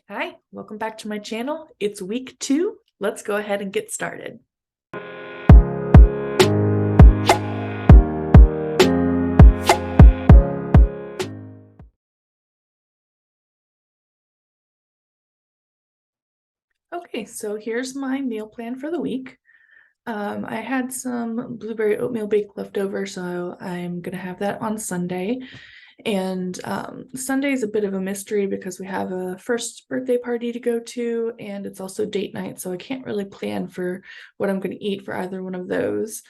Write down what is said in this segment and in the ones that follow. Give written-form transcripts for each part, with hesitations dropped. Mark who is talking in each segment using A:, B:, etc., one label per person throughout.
A: Hi, welcome back to my channel. It's week 2. Let's go ahead and get started. Okay, so here's my meal plan for the week. I had some blueberry oatmeal bake left over, so I'm gonna have that on Sunday. And Sunday is a bit of a mystery because we have a first birthday party to go to, and it's also date night, so I can't really plan for what I'm gonna eat for either one of those.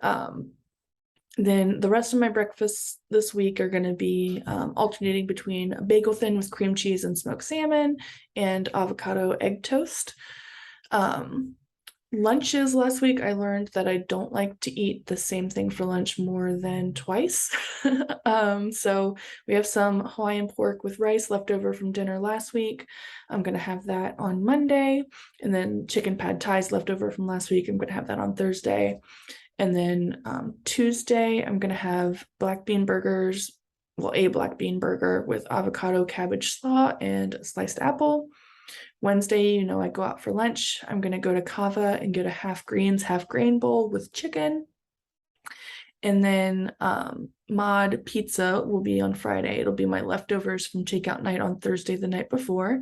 A: Um, Then the rest of my breakfasts this week are going to be alternating between a bagel thin with cream cheese and smoked salmon and avocado egg toast. Um, Lunches last week, I learned that I don't like to eat the same thing for lunch more than twice. So we have some Hawaiian pork with rice left over from dinner last week. I'm going to have that on Monday. And then chicken pad thais left over from last week. I'm going to have that on Thursday. And then Tuesday, I'm going to have black bean burgers. Well, a black bean burger with avocado, cabbage slaw, and a sliced apple. Wednesday, I go out for lunch. I'm going to go to Kava and get a half greens, half grain bowl with chicken. And then mod pizza will be on Friday. It'll be my leftovers from takeout night on Thursday the night before.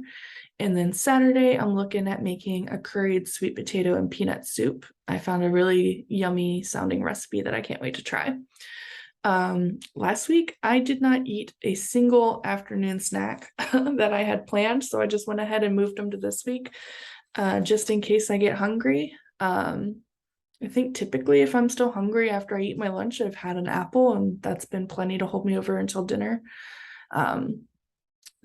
A: And then Saturday, I'm looking at making a curried sweet potato and peanut soup. I found a really yummy sounding recipe that I can't wait to try. Last week, I did not eat a single afternoon snack that I had planned, so I just went ahead and moved them to this week, just in case I get hungry. I think typically if I'm still hungry after I eat my lunch, I've had an apple, and that's been plenty to hold me over until dinner. Um,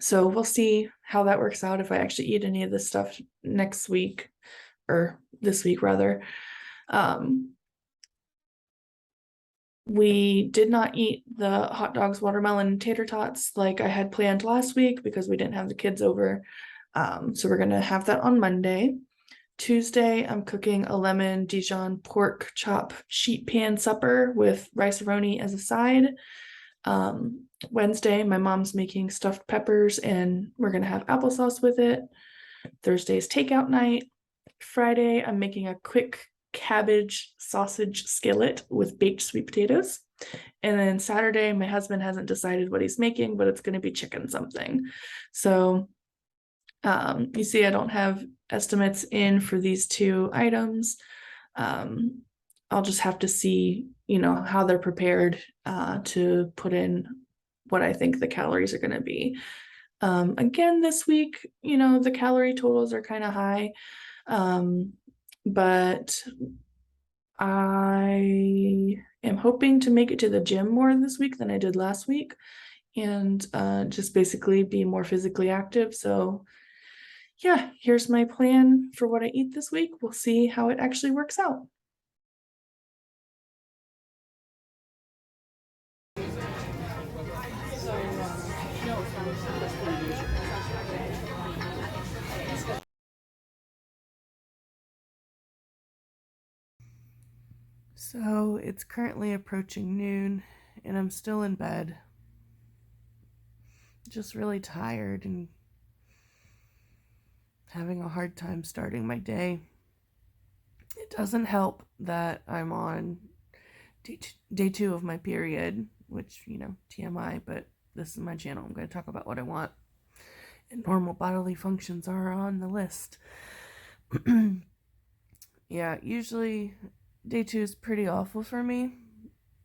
A: so we'll see how that works out if I actually eat any of this stuff next week, or this week rather. Um, we did not eat the hot dogs, watermelon, and tater tots like I had planned last week because we didn't have the kids over. So we're gonna have that on Monday. Tuesday, I'm cooking a lemon Dijon pork chop sheet pan supper with rice-a-roni as a side. Wednesday, my mom's making stuffed peppers and we're gonna have applesauce with it. Thursday's takeout night. Friday, I'm making a quick cabbage sausage skillet with baked sweet potatoes. And then Saturday, my husband hasn't decided what he's making, but it's going to be chicken something. So you see, I don't have estimates in for these two items. Um, I'll just have to see, how they're prepared to put in what I think the calories are going to be. Again, this week, the calorie totals are kind of high, but I am hoping to make it to the gym more this week than I did last week and just basically be more physically active. So, yeah, here's my plan for what I eat this week. We'll see how it actually works out. So it's currently approaching noon, and I'm still in bed. Just really tired and having a hard time starting my day. It doesn't help that I'm on day 2 of my period, which, TMI, but this is my channel. I'm going to talk about what I want. And normal bodily functions are on the list. Yeah, usually day 2 is pretty awful for me,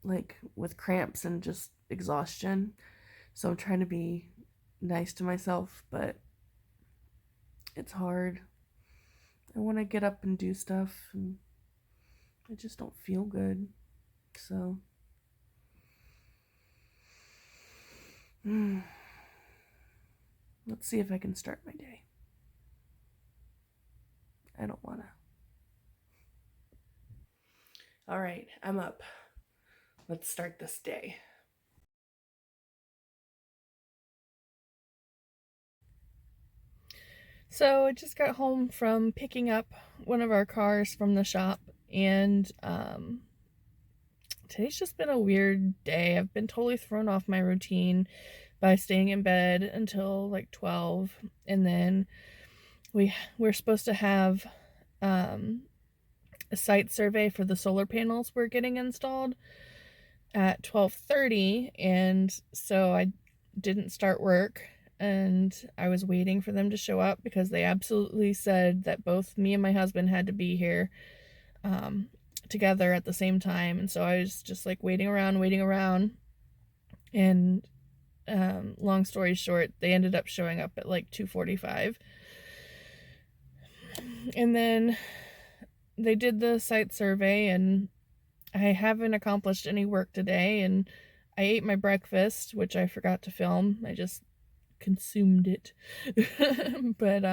A: like with cramps and just exhaustion. So I'm trying to be nice to myself, but it's hard. I want to get up and do stuff, and I just don't feel good. So, let's see if I can start my day. I don't want to. All right, I'm up. Let's start this day. So I just got home from picking up one of our cars from the shop, and today's just been a weird day. I've been totally thrown off my routine. by staying in bed until like 12, and then we're supposed to have a site survey for the solar panels we're getting installed at 12:30, and so I didn't start work, and I was waiting for them to show up because they absolutely said that both me and my husband had to be here together at the same time. And so I was just like waiting around, and long story short, they ended up showing up at like 2:45, and then they did the site survey, and I haven't accomplished any work today, and I ate my breakfast, which I forgot to film. I just consumed it. But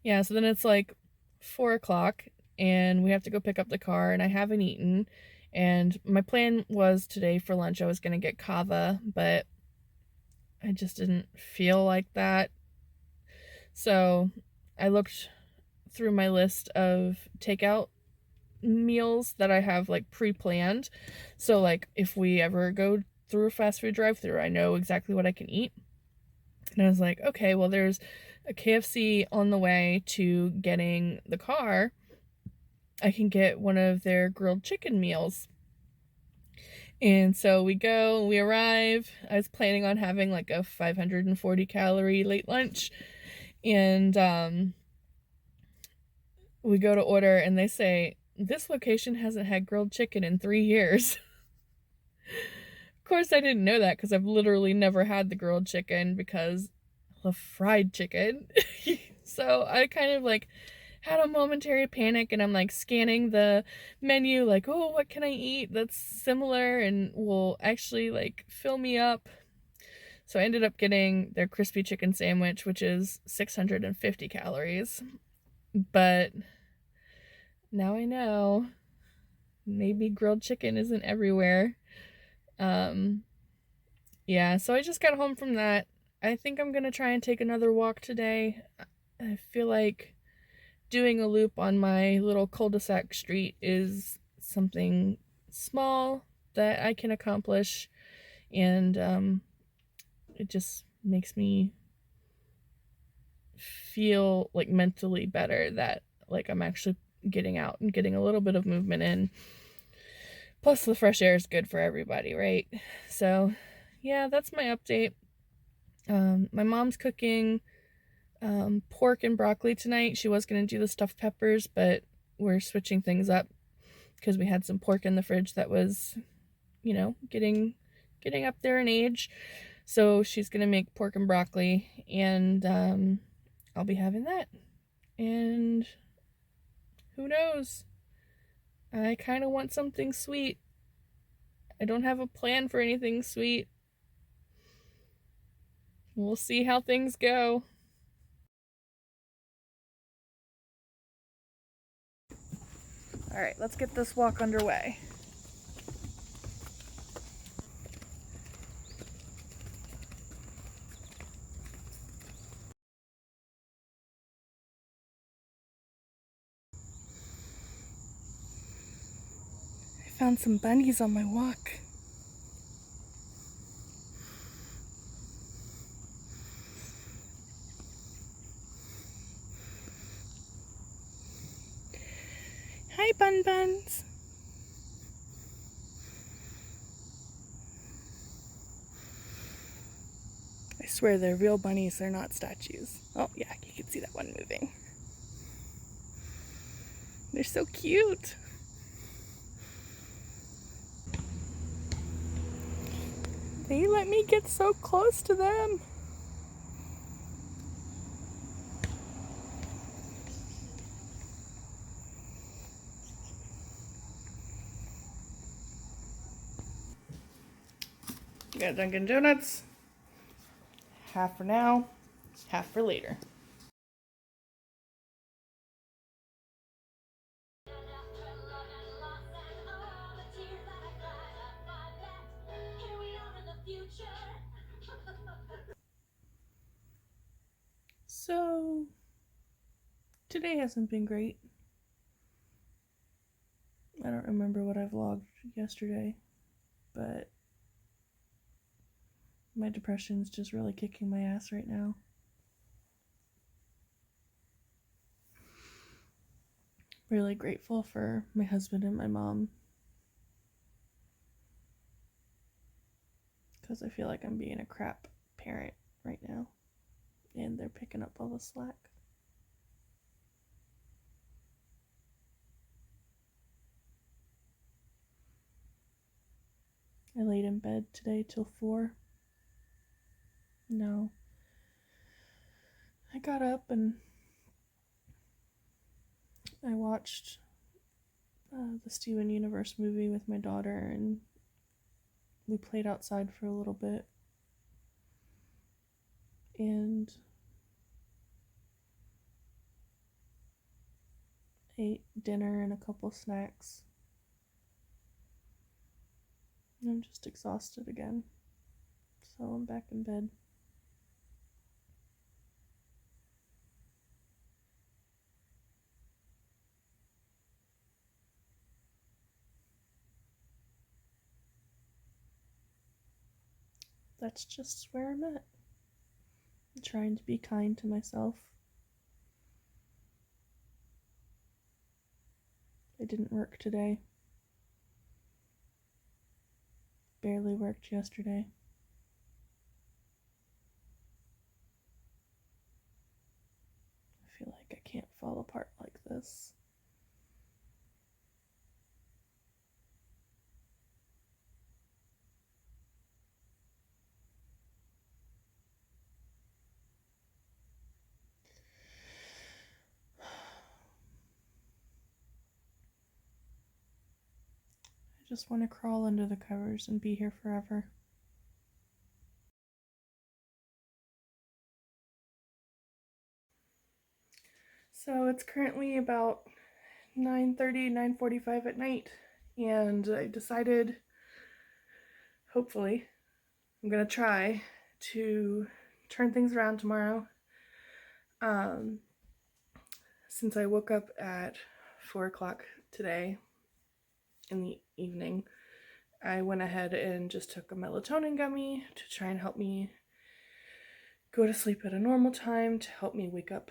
A: yeah, so then it's like 4 o'clock, and we have to go pick up the car, and I haven't eaten. And my plan was today for lunch I was going to get kava, but I just didn't feel like that. So I looked through my list of takeout meals that I have like pre-planned. So like if we ever go through a fast food drive-through, I know exactly what I can eat. And I was like, okay, well, there's a KFC on the way to getting the car. I can get one of their grilled chicken meals. And so we go, we arrive. I was planning on having like a 540 calorie late lunch. And we go to order, and they say, this location hasn't had grilled chicken in 3 years. Of course, I didn't know that because I've literally never had the grilled chicken because I love fried chicken. So I kind of like had a momentary panic, and I'm like scanning the menu like, oh, what can I eat that's similar and will actually like fill me up. So I ended up getting their crispy chicken sandwich, which is 650 calories. But now I know maybe grilled chicken isn't everywhere. Yeah, so I just got home from that. I think I'm gonna try and take another walk today. I feel like doing a loop on my little cul-de-sac street is something small that I can accomplish, and it just makes me feel like mentally better that like I'm actually getting out and getting a little bit of movement in. Plus the fresh air is good for everybody, right? So yeah, that's my update. My mom's cooking pork and broccoli tonight. She was going to do the stuffed peppers, but we're switching things up because we had some pork in the fridge that was, getting up there in age. So she's going to make pork and broccoli, and I'll be having that. And who knows? I kind of want something sweet. I don't have a plan for anything sweet. We'll see how things go. All right, let's get this walk underway. I found some bunnies on my walk. Hi, Bun Buns. I swear they're real bunnies, they're not statues. Oh, yeah, you can see that one moving. They're so cute. They let me get so close to them. We got Dunkin' Donuts. Half for now, half for later. So, today hasn't been great. I don't remember what I vlogged yesterday, but My depression's just really kicking my ass right now. Really grateful for my husband and my mom, because I feel like I'm being a crap parent right now, and they're picking up all the slack. I laid in bed today till 4. No. I got up and I watched the Steven Universe movie with my daughter, and we played outside for a little bit. And ate dinner and a couple snacks. I'm just exhausted again, so I'm back in bed. That's just where I'm at. I'm trying to be kind to myself. I didn't work today. Barely worked yesterday. I feel like I can't fall apart like this. I just want to crawl under the covers and be here forever. So it's currently about 9:30, 9:45 at night, and I decided, hopefully, I'm gonna try to turn things around tomorrow. Since I woke up at 4 o'clock today in the evening, I went ahead and just took a melatonin gummy to try and help me go to sleep at a normal time, to help me wake up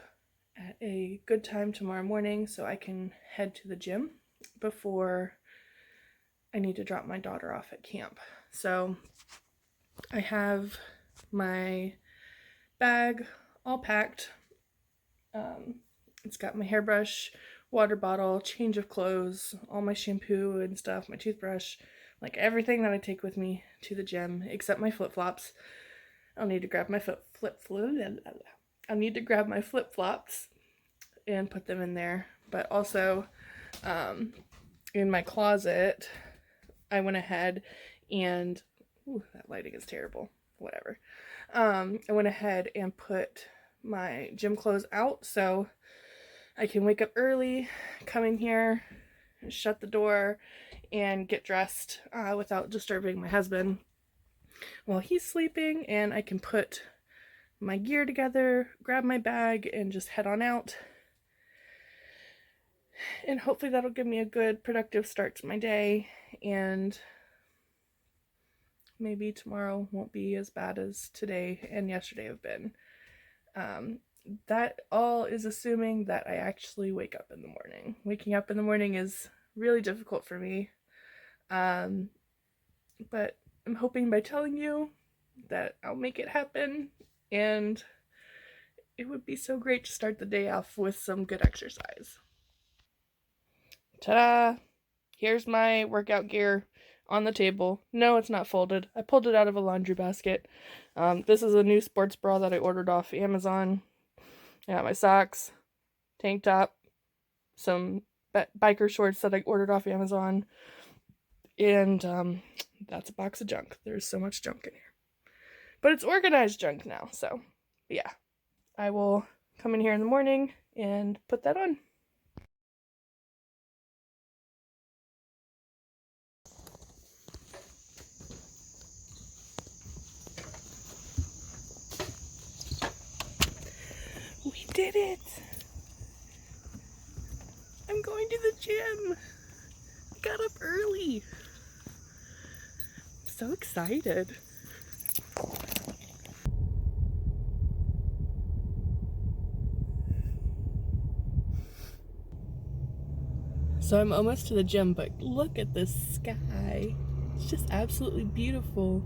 A: at a good time tomorrow morning so I can head to the gym before I need to drop my daughter off at camp. So I have my bag all packed. It's got my hairbrush, water bottle, change of clothes, all my shampoo and stuff, my toothbrush, like everything that I take with me to the gym except my flip-flops. I'll need to grab my I'll need to grab my flip-flops and put them in there. But also, in my closet, I went ahead and that lighting is terrible. Whatever. I went ahead and put my gym clothes out so I can wake up early, come in here, shut the door, and get dressed without disturbing my husband while he's sleeping, and I can put my gear together, grab my bag, and just head on out. And hopefully that'll give me a good, productive start to my day, and maybe tomorrow won't be as bad as today and yesterday have been. That all is assuming that I actually wake up in the morning. Waking up in the morning is really difficult for me. But I'm hoping by telling you that I'll make it happen, and it would be so great to start the day off with some good exercise. Ta-da! Here's my workout gear on the table. No, it's not folded. I pulled it out of a laundry basket. This is a new sports bra that I ordered off Amazon. I got my socks, tank top, some biker shorts that I ordered off Amazon, and that's a box of junk. There's so much junk in here. But it's organized junk now, so yeah. I will come in here in the morning and put that on. We did it! I'm going to the gym! I got up early. I'm so excited.
B: So I'm almost to the gym, but look at this sky. It's just absolutely beautiful.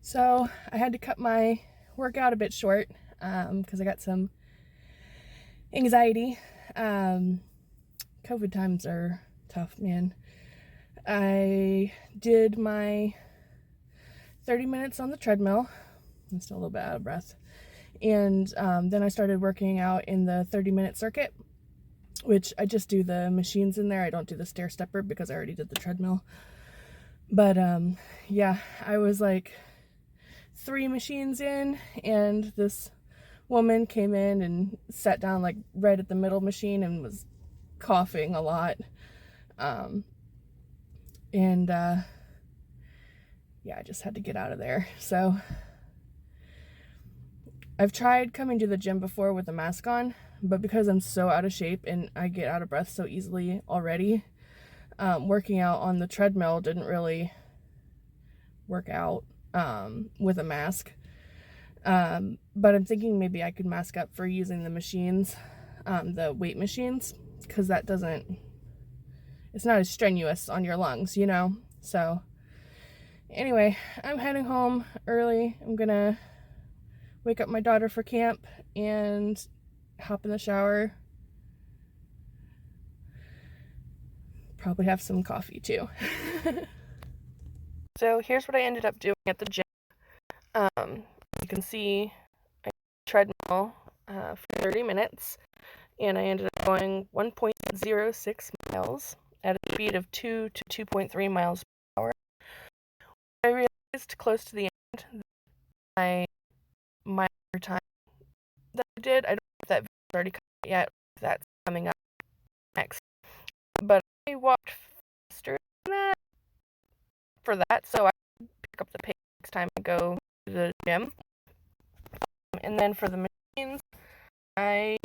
B: So I had to cut my workout a bit short because I got some anxiety. COVID times are tough, man. I did my 30 minutes on the treadmill. I'm still a little bit out of breath. And then I started working out in the 30-minute circuit, which I just do the machines in there. I don't do the stair stepper because I already did the treadmill. But yeah, I was like 3 machines in, and this woman came in and sat down like right at the middle machine and was coughing a lot. And yeah, I just had to get out of there. So I've tried coming to the gym before with a mask on, but because I'm so out of shape and I get out of breath so easily already, working out on the treadmill didn't really work out with a mask. But I'm thinking maybe I could mask up for using the machines, the weight machines, because that doesn't, it's not as strenuous on your lungs, you know? So anyway, I'm heading home early. I'm gonna wake up my daughter for camp and hop in the shower. Probably have some coffee too. So here's what I ended up doing at the gym. You can see I treadmill for 30 minutes, and I ended up going 1.06 miles at a speed of 2 to 2.3 miles per hour. I realized close to the end that my time that I did, I don't know if that video is already coming out yet, if that's coming up next, but I walked faster than that for that, so I pick up the pace next time I go to the gym. And then for the machines, I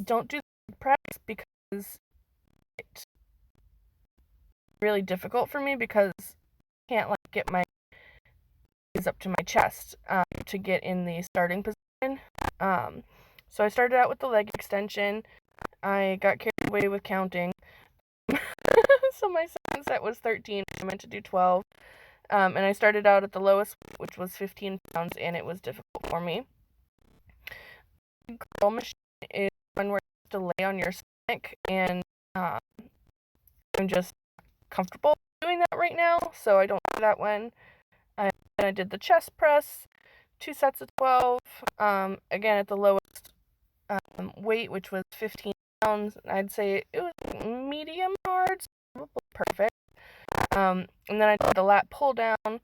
B: don't do the press because it's really difficult for me because I can't like get my knees up to my chest to get in the starting position. So I started out with the leg extension. I got carried away with counting. So my second set was 13. I meant to do 12. And I started out at the lowest, which was 15 pounds, and it was difficult for me. The curl machine is one where you have to lay on your stomach, and I'm just comfortable doing that right now, so I don't do that one. And I did the chest press, 2 sets of 12, again at the lowest weight, which was 15 pounds. I'd say it was medium hard, so probably perfect. And then I did the lat pull down,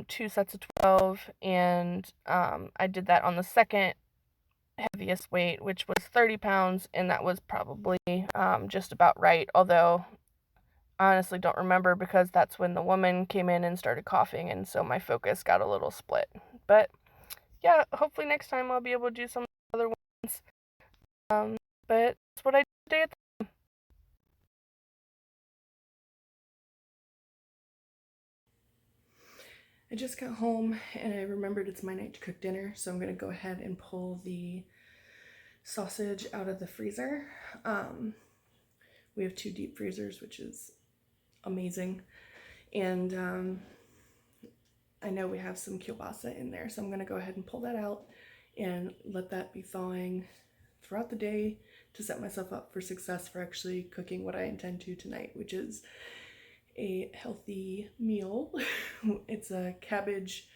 B: 2 sets of 12, and I did that on the second heaviest weight, which was 30 pounds, and that was probably just about right, although I honestly don't remember because that's when the woman came in and started coughing, and so my focus got a little split. But yeah, hopefully next time I'll be able to do some other ones. But that's what I did today at the I just got home and I remembered it's my night to cook dinner, so I'm gonna go ahead and pull the sausage out of the freezer. We have 2 deep freezers, which is amazing, and I know we have some kielbasa in there, so I'm gonna go ahead and pull that out and let that be thawing throughout the day to set myself up for success for actually cooking what I intend to tonight, which is a healthy meal. It's a cabbage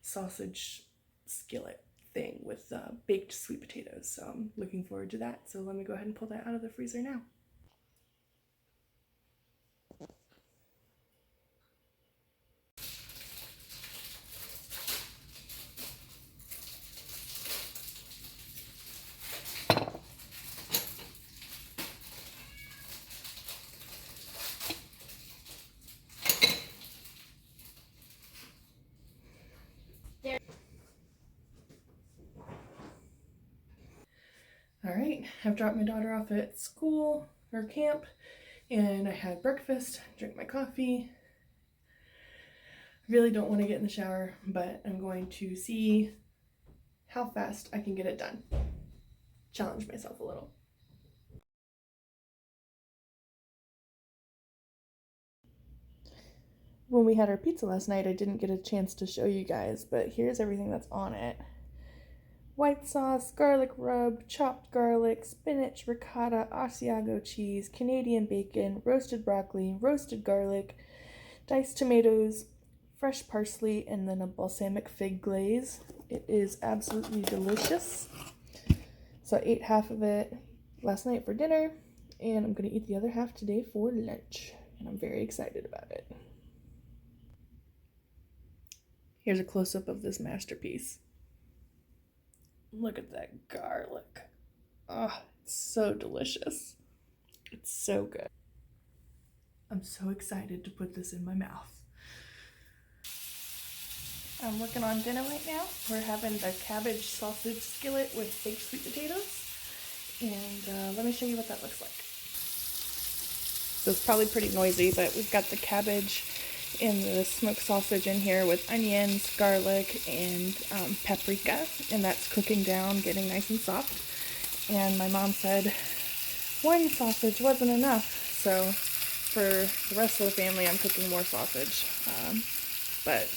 B: sausage skillet thing with baked sweet potatoes, so I'm looking forward to that. So let me go ahead and pull that out of the freezer now.
A: All right, I've dropped my daughter off at school or camp, and I had breakfast, drank my coffee. Really don't want to get in the shower, but I'm going to see how fast I can get it done. Challenge myself a little. When we had our pizza last night, I didn't get a chance to show you guys, but here's everything that's on it. White sauce, garlic rub, chopped garlic, spinach, ricotta, Asiago cheese, Canadian bacon, roasted broccoli, roasted garlic, diced tomatoes, fresh parsley, and then a balsamic fig glaze. It is absolutely delicious. So I ate half of it last night for dinner, and I'm going to eat the other half today for lunch, and I'm very excited about it. Here's a close-up of this masterpiece. Look at that garlic. Oh, it's so delicious. It's so good. I'm so excited to put this in my mouth. I'm working on dinner right now. We're having the cabbage sausage skillet with baked sweet potatoes. And let me show you what that looks like. So it's probably pretty noisy, but we've got the cabbage and the smoked sausage in here with onions, garlic, and paprika. And that's cooking down, getting nice and soft. And my mom said one sausage wasn't enough. So for the rest of the family, I'm cooking more sausage. But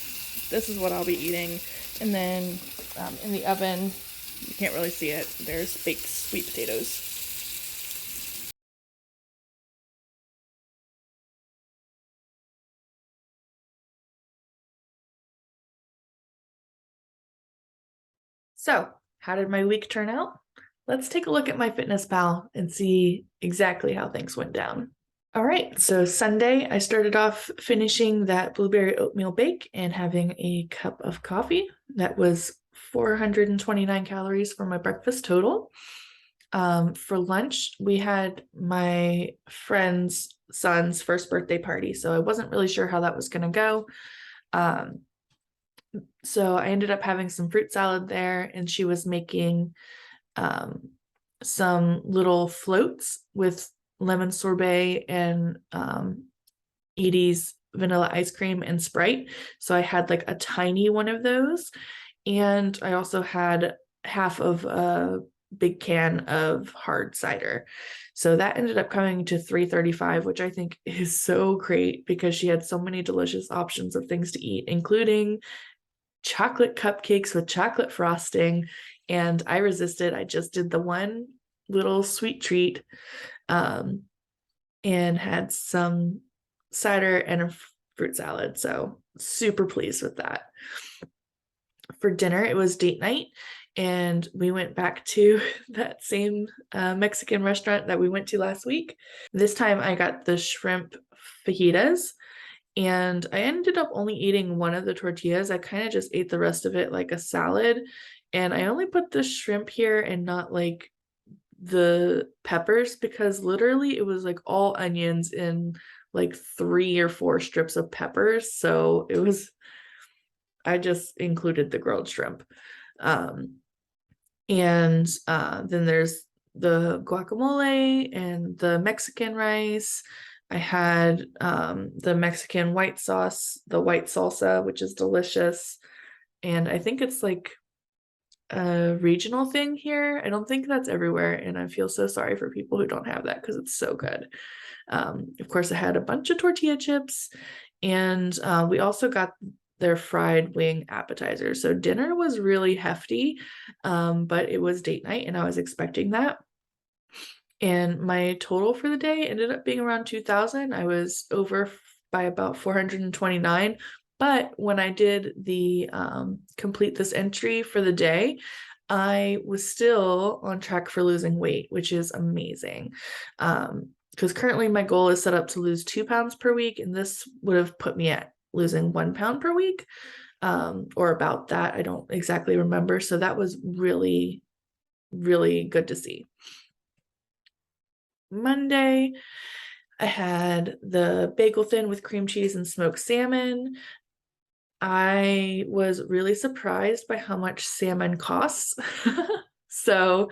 A: this is what I'll be eating. And then in the oven, you can't really see it, there's baked sweet potatoes. So, how did my week turn out? Let's take a look at MyFitnessPal and see exactly how things went down. All right, so Sunday, I started off finishing that blueberry oatmeal bake and having a cup of coffee. That was 429 calories for my breakfast total. For lunch, we had my friend's son's first birthday party, so I wasn't really sure how that was going to go. So I ended up having some fruit salad there, and she was making some little floats with lemon sorbet and Edie's vanilla ice cream and Sprite. So I had like a tiny one of those. And I also had half of a big can of hard cider. So that ended up coming to $3.35, which I think is so great because she had so many delicious options of things to eat, including chocolate cupcakes with chocolate frosting. And I resisted. I just did the one little sweet treat and had some cider and a fruit salad. So super pleased with that. For dinner, it was date night, and we went back to that same Mexican restaurant that we went to last week. This time I got the shrimp fajitas, and I ended up only eating one of the tortillas. I kind of just ate the rest of it like a salad, and I only put the shrimp here and not like the peppers because literally it was like all onions and like 3 or 4 strips of peppers. So it was, I just included the grilled shrimp. And then there's the guacamole and the Mexican rice. I had the Mexican white sauce, the white salsa, which is delicious. And I think it's like a regional thing here. I don't think that's everywhere. And I feel so sorry for people who don't have that because it's so good. Of course, I had a bunch of tortilla chips, and we also got their fried wing appetizer. So dinner was really hefty, but it was date night and I was expecting that. And my total for the day ended up being around 2,000. I was over by about 429. But when I did the complete this entry for the day, I was still on track for losing weight, which is amazing. Because currently my goal is set up to lose 2 pounds per week, and this would have put me at losing 1 pound per week, or about that. I don't exactly remember. So that was really, really good to see. Monday, I had the bagel thin with cream cheese and smoked salmon. I was really surprised by how much salmon costs. So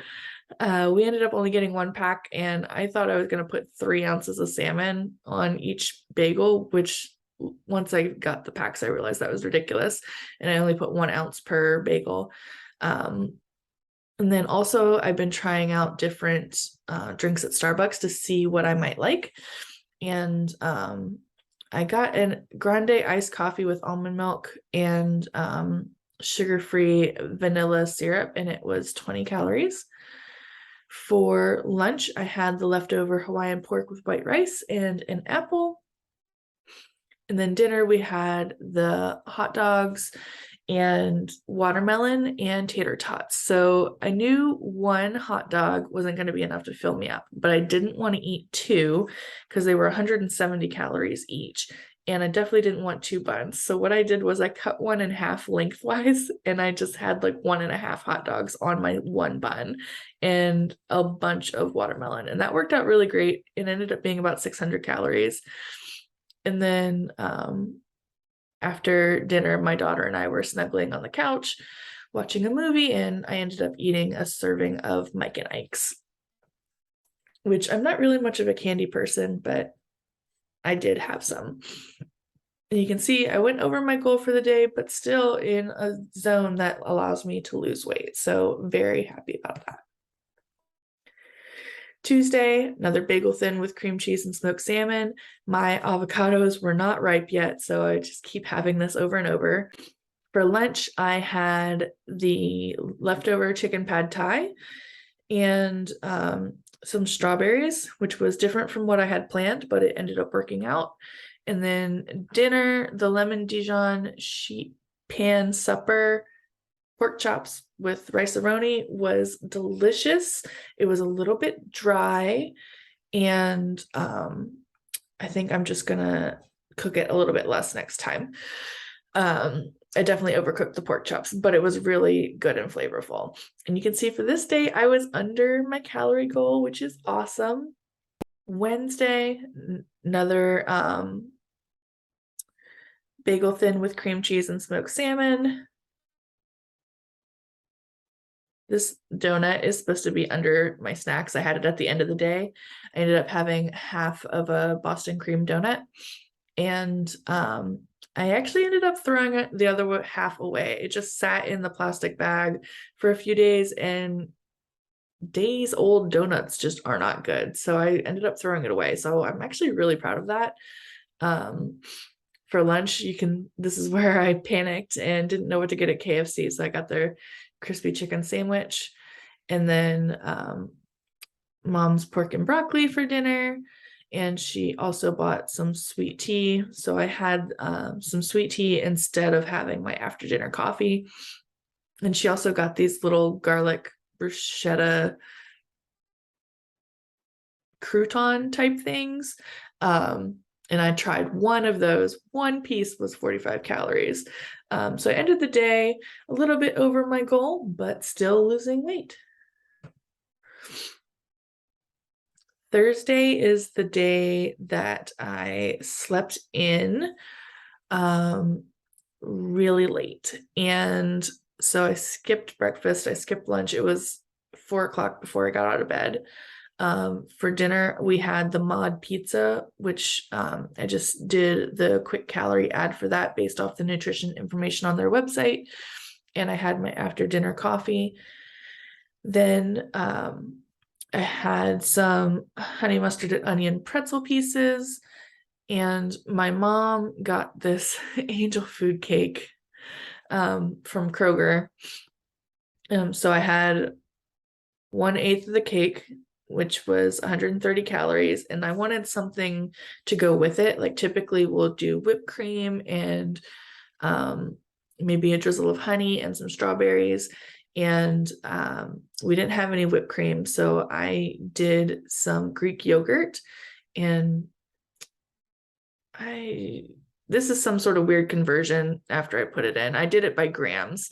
A: We ended up only getting one pack, and I thought I was going to put 3 ounces of salmon on each bagel, which once I got the packs, I realized that was ridiculous. And I only put 1 ounce per bagel. And then also, I've been trying out different drinks at Starbucks to see what I might like. And I got a grande iced coffee with almond milk and sugar-free vanilla syrup, and it was 20 calories. For lunch, I had the leftover Hawaiian pork with white rice and an apple. And then dinner, we had the hot dogs and watermelon and tater tots. So I knew one hot dog wasn't going to be enough to fill me up, but I didn't want to eat two because they were 170 calories each. And I definitely didn't want 2 buns. So what I did was I cut one in half lengthwise, and I just had like 1.5 hot dogs on my 1 bun and a bunch of watermelon. And that worked out really great. It ended up being about 600 calories. And then after dinner, my daughter and I were snuggling on the couch watching a movie, and I ended up eating a serving of Mike and Ike's, which I'm not really much of a candy person, but I did have some. And you can see I went over my goal for the day, but still in a zone that allows me to lose weight. So very happy about that. Tuesday, another bagel thin with cream cheese and smoked salmon. My avocados were not ripe yet, so I just keep having this over and over. For lunch, I had the leftover chicken pad thai and some strawberries, which was different from what I had planned, but it ended up working out. And then dinner, the lemon Dijon sheet pan supper pork chops with rice-a-roni was delicious. It was a little bit dry, and I think I'm just gonna cook it a little bit less next time. I definitely overcooked the pork chops, but it was really good and flavorful. And you can see for this day, I was under my calorie goal, which is awesome. Wednesday, another bagel thin with cream cheese and smoked salmon. This donut is supposed to be under my snacks. I had it at the end of the day. I ended up having half of a Boston cream donut, and I actually ended up throwing it the other half away. It just sat in the plastic bag for a few days, and days old donuts just are not good. So I ended up throwing it away. So I'm actually really proud of that. For lunch, this is where I panicked and didn't know what to get at KFC. So I got their crispy chicken sandwich, and then mom's pork and broccoli for dinner. And she also bought some sweet tea. So I had some sweet tea instead of having my after dinner coffee. And she also got these little garlic bruschetta crouton type things. And I tried one of those. One piece was 45 calories. So I ended the day a little bit over my goal, but still losing weight. Thursday is the day that I slept in really late. And so I skipped breakfast. I skipped lunch. It was 4 o'clock before I got out of bed. For dinner, we had the Mod Pizza, which I just did the quick calorie ad for that based off the nutrition information on their website. And I had my after dinner coffee. Then I had some honey mustard and onion pretzel pieces. And my mom got this angel food cake from Kroger. So I had 1/8 of the cake, which was 130 calories, and I wanted something to go with it. Like typically we'll do whipped cream and maybe a drizzle of honey and some strawberries. And we didn't have any whipped cream, so I did some Greek yogurt. And this is some sort of weird conversion after I put it in. I did it by grams.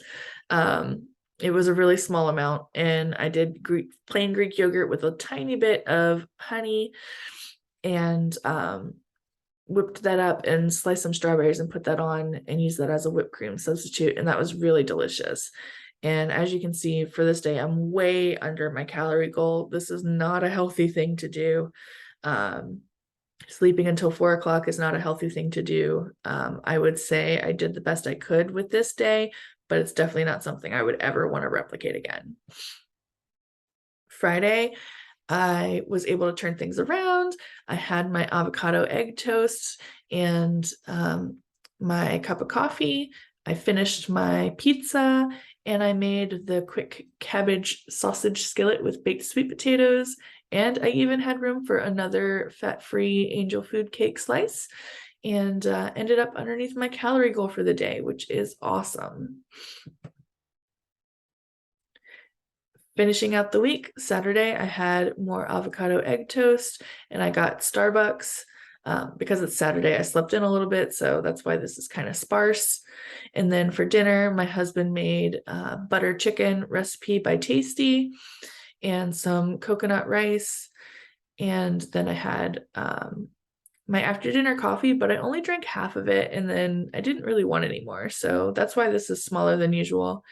A: It was a really small amount, and I did plain Greek yogurt with a tiny bit of honey, and whipped that up and sliced some strawberries and put that on and used that as a whipped cream substitute, and that was really delicious. And as you can see, for this day, I'm way under my calorie goal. This is not a healthy thing to do. Sleeping until 4 o'clock is not a healthy thing to do. I would say I did the best I could with this day, but it's definitely not something I would ever want to replicate again. Friday, I was able to turn things around. I had my avocado egg toast and my cup of coffee. I finished my pizza and I made the quick cabbage sausage skillet with baked sweet potatoes. And I even had room for another fat-free angel food cake slice and ended up underneath my calorie goal for the day, which is awesome. Finishing out the week, Saturday, I had more avocado egg toast and I got Starbucks. Because it's Saturday, I slept in a little bit, so that's why this is kind of sparse. And then for dinner, my husband made butter chicken recipe by Tasty and some coconut rice. And then I had my after dinner coffee, but I only drank half of it and then I didn't really want any more. So that's why this is smaller than usual.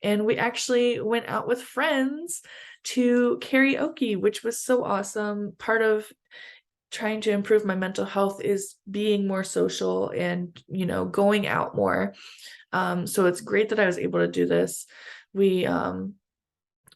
A: And we actually went out with friends to karaoke, which was so awesome. Part of trying to improve my mental health is being more social and, going out more. So it's great that I was able to do this. We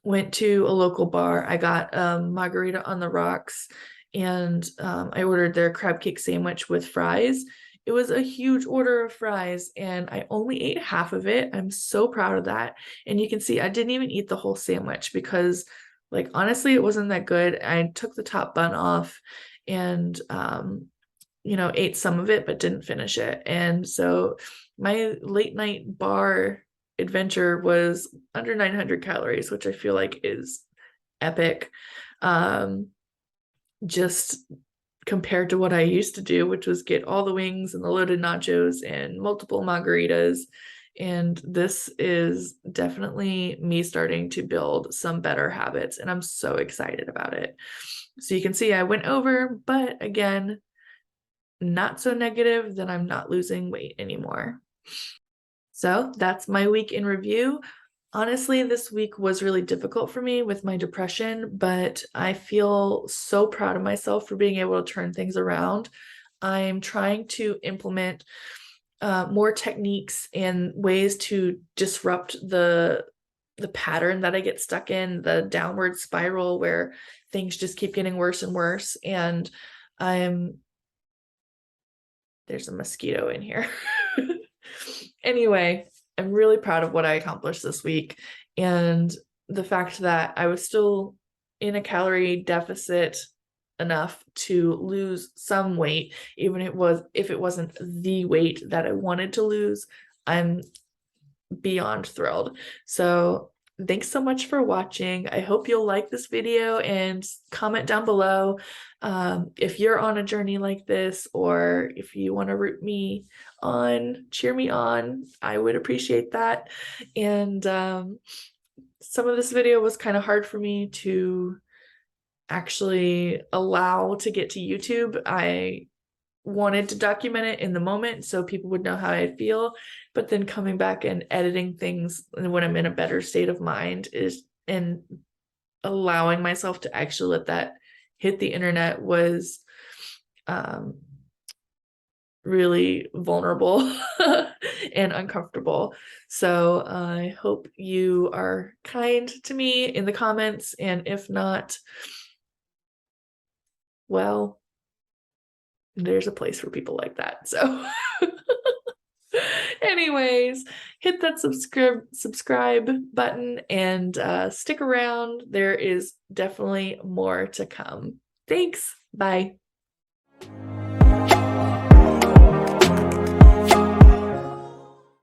A: went to a local bar. I got margarita on the rocks and I ordered their crab cake sandwich with fries. It was a huge order of fries and I only ate half of it. I'm so proud of that. And you can see I didn't even eat the whole sandwich because honestly, it wasn't that good. I took the top bun off and ate some of it but didn't finish it. And so my late night bar adventure was under 900 calories, which I feel like is epic. Just compared to what I used to do, which was get all the wings and the loaded nachos and multiple margaritas. And this is definitely me starting to build some better habits, and I'm so excited about it. So you can see I went over, but again, not so negative that I'm not losing weight anymore. So that's my week in review. Honestly, this week was really difficult for me with my depression, but I feel so proud of myself for being able to turn things around. I'm trying to implement more techniques and ways to disrupt the pattern that I get stuck in, the downward spiral where things just keep getting worse and worse. And there's a mosquito in here. Anyway, I'm really proud of what I accomplished this week and the fact that I was still in a calorie deficit enough to lose some weight, even if it wasn't the weight that I wanted to lose. I'm beyond thrilled. So thanks so much for watching. I hope you'll like this video and comment down below if you're on a journey like this, or if you want to root me on, cheer me on. I would appreciate that. And some of this video was kind of hard for me to actually allow to get to YouTube. I wanted to document it in the moment so people would know how I feel, but then coming back and editing things when I'm in a better state of mind and allowing myself to actually let that hit the internet was really vulnerable and uncomfortable. So I hope you are kind to me in the comments, and if not, well, there's a place for people like that. So anyways, hit that subscribe button and stick around. There is definitely more to come. Thanks. Bye.